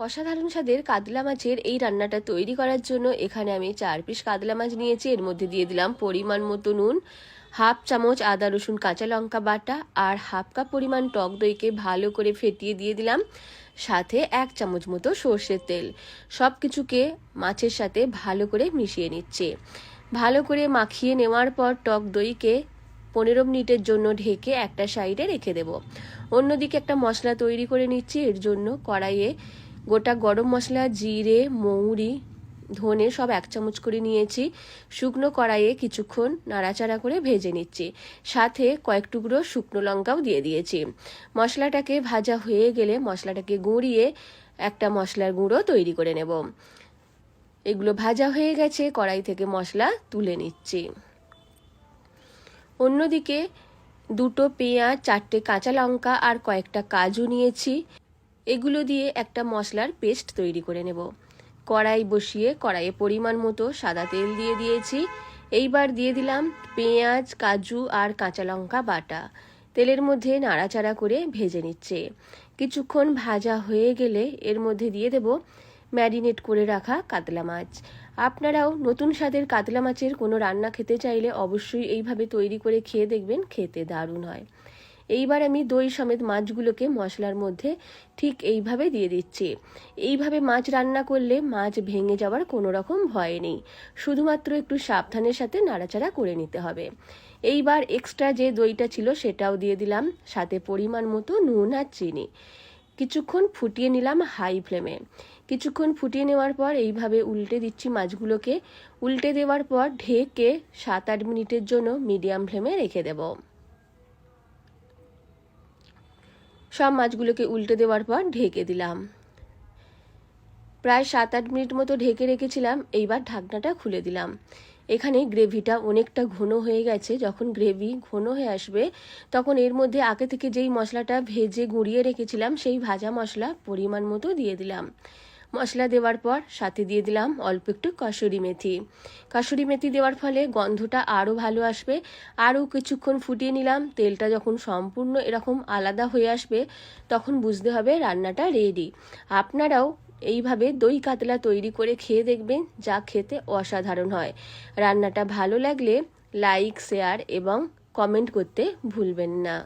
অসাধারণ স্বাদের কাতলা মাছের এই রান্নাটা তৈরি করার জন্য এখানে আমি 4 পিস কাতলা মাছ নিয়েছি। এর মধ্যে দিয়ে দিলাম পরিমাণ মতো নুন, হাফ চামচ আদা রসুন কাঁচা লঙ্কা বাটা আর হাফ কাপ পরিমাণ টক দইকে ভালো করে ফেটিয়ে দিয়ে দিলাম, সাথে 1 চামচ মতো সর্ষের তেল। সব কিছুকে মাছের সাথে ভালো করে মিশিয়ে নিচ্ছে। ভালো করে মাখিয়ে নেওয়ার পর টক দইকে 15 মিনিটের জন্য ঢেকে একটা সাইডে রেখে দেব। অন্যদিকে একটা মশলা তৈরি করে নিচ্ছি। এর জন্য কড়াইয়ে গোটা গরম মশলা, জিরে, মৌরি, ধনে সব 1 চামচ করে নিয়েছি। শুকনো কড়াইয়ে কিছুক্ষণ নাড়াচাড়া করে ভেজে নিচ্ছি, সাথে কয়েক টুকরো শুকনো লঙ্কাও দিয়ে দিয়েছি। মশলাটাকে ভাজা হয়ে গেলে মশলাটাকে গুঁড়িয়ে একটা মশলার গুঁড়ো তৈরি করে নেব। এগুলো ভাজা হয়ে গেছে, কড়াই থেকে মশলা তুলে নিচ্ছি। অন্যদিকে 2টো পেঁয়াজ, 4টে কাঁচা লঙ্কা আর কয়েকটা কাজু নিয়েছি। এগুলো দিয়ে একটা মশলার পেস্ট তৈরি করে নেব। কড়াই বসিয়ে কড়াইয়ে পরিমাণ মতো সাদা তেল দিয়ে দিয়েছি। এইবার দিয়ে দিলাম পেঁয়াজ, কাজু আর কাঁচা লঙ্কা বাটা। তেলের মধ্যে নাড়াচাড়া করে ভেজে নিচ্ছে। কিছুক্ষণ ভাজা হয়ে গেলে এর মধ্যে দিয়ে দেব ম্যারিনেট করে রাখা কাতলা মাছ। আপনারাও নতুন স্বাদের কাতলা মাছের কোনো রান্না খেতে চাইলে অবশ্যই এইভাবে তৈরি করে খেয়ে দেখবেন, খেতে দারুণ হয়। এইবার আমি দই সমেত মাছগুলোকে মশলার মধ্যে ঠিক এইভাবে দিয়ে দিচ্ছি। এইভাবে মাছ রান্না করলে মাছ ভেঙে যাওয়ার কোনো রকম ভয় নেই, শুধুমাত্র একটু সাবধানের সাথে নাড়াচাড়া করে নিতে হবে। এইবার এক্সট্রা যে দইটা ছিল সেটাও দিয়ে দিলাম, সাথে পরিমাণ মতো নুন আর চিনি। কিছুক্ষণ ফুটিয়ে নিলাম হাই ফ্লেমে। কিছুক্ষণ ফুটিয়ে নেওয়ার পর এইভাবে উল্টে দিচ্ছি মাছগুলোকে। উল্টে দেওয়ার পর ঢেকে 7-8 মিনিটের জন্য মিডিয়াম ফ্লেমে রেখে দেব। সব মাছগুলোকে উল্টে দেওয়ার পর ঢেকে দিলাম। প্রায় 7-8 মিনিট মতো ঢেকে রেখেছিলাম। এইবার ঢাকনাটা খুলে দিলাম। এখানে গ্রেভিটা অনেকটা ঘন হয়ে গেছে। যখন গ্রেভি ঘন হয়ে আসবে তখন এর মধ্যে আগে থেকে যেই মশলাটা ভেজে গুঁড়িয়ে রেখেছিলাম সেই ভাজা মশলা পরিমাণ মতো দিয়ে দিলাম। মশলা দেওয়ার পর সাথে দিয়ে দিলাম অল্প একটু কসুরি মেথি। কসুরি মেথি দেওয়ার ফলে গন্ধটা আরও ভালো আসবে। আরও কিছুক্ষণ ফুটিয়ে নিলাম। তেলটা যখন সম্পূর্ণ এরকম আলাদা হয়ে আসবে তখন বুঝতে হবে রান্নাটা রেডি। আপনারাও এইভাবে দই কাতলা তৈরি করে খেয়ে দেখবেন, যা খেতে অসাধারণ হয়। রান্নাটা ভালো লাগলে লাইক, শেয়ার এবং কমেন্ট করতে ভুলবেন না।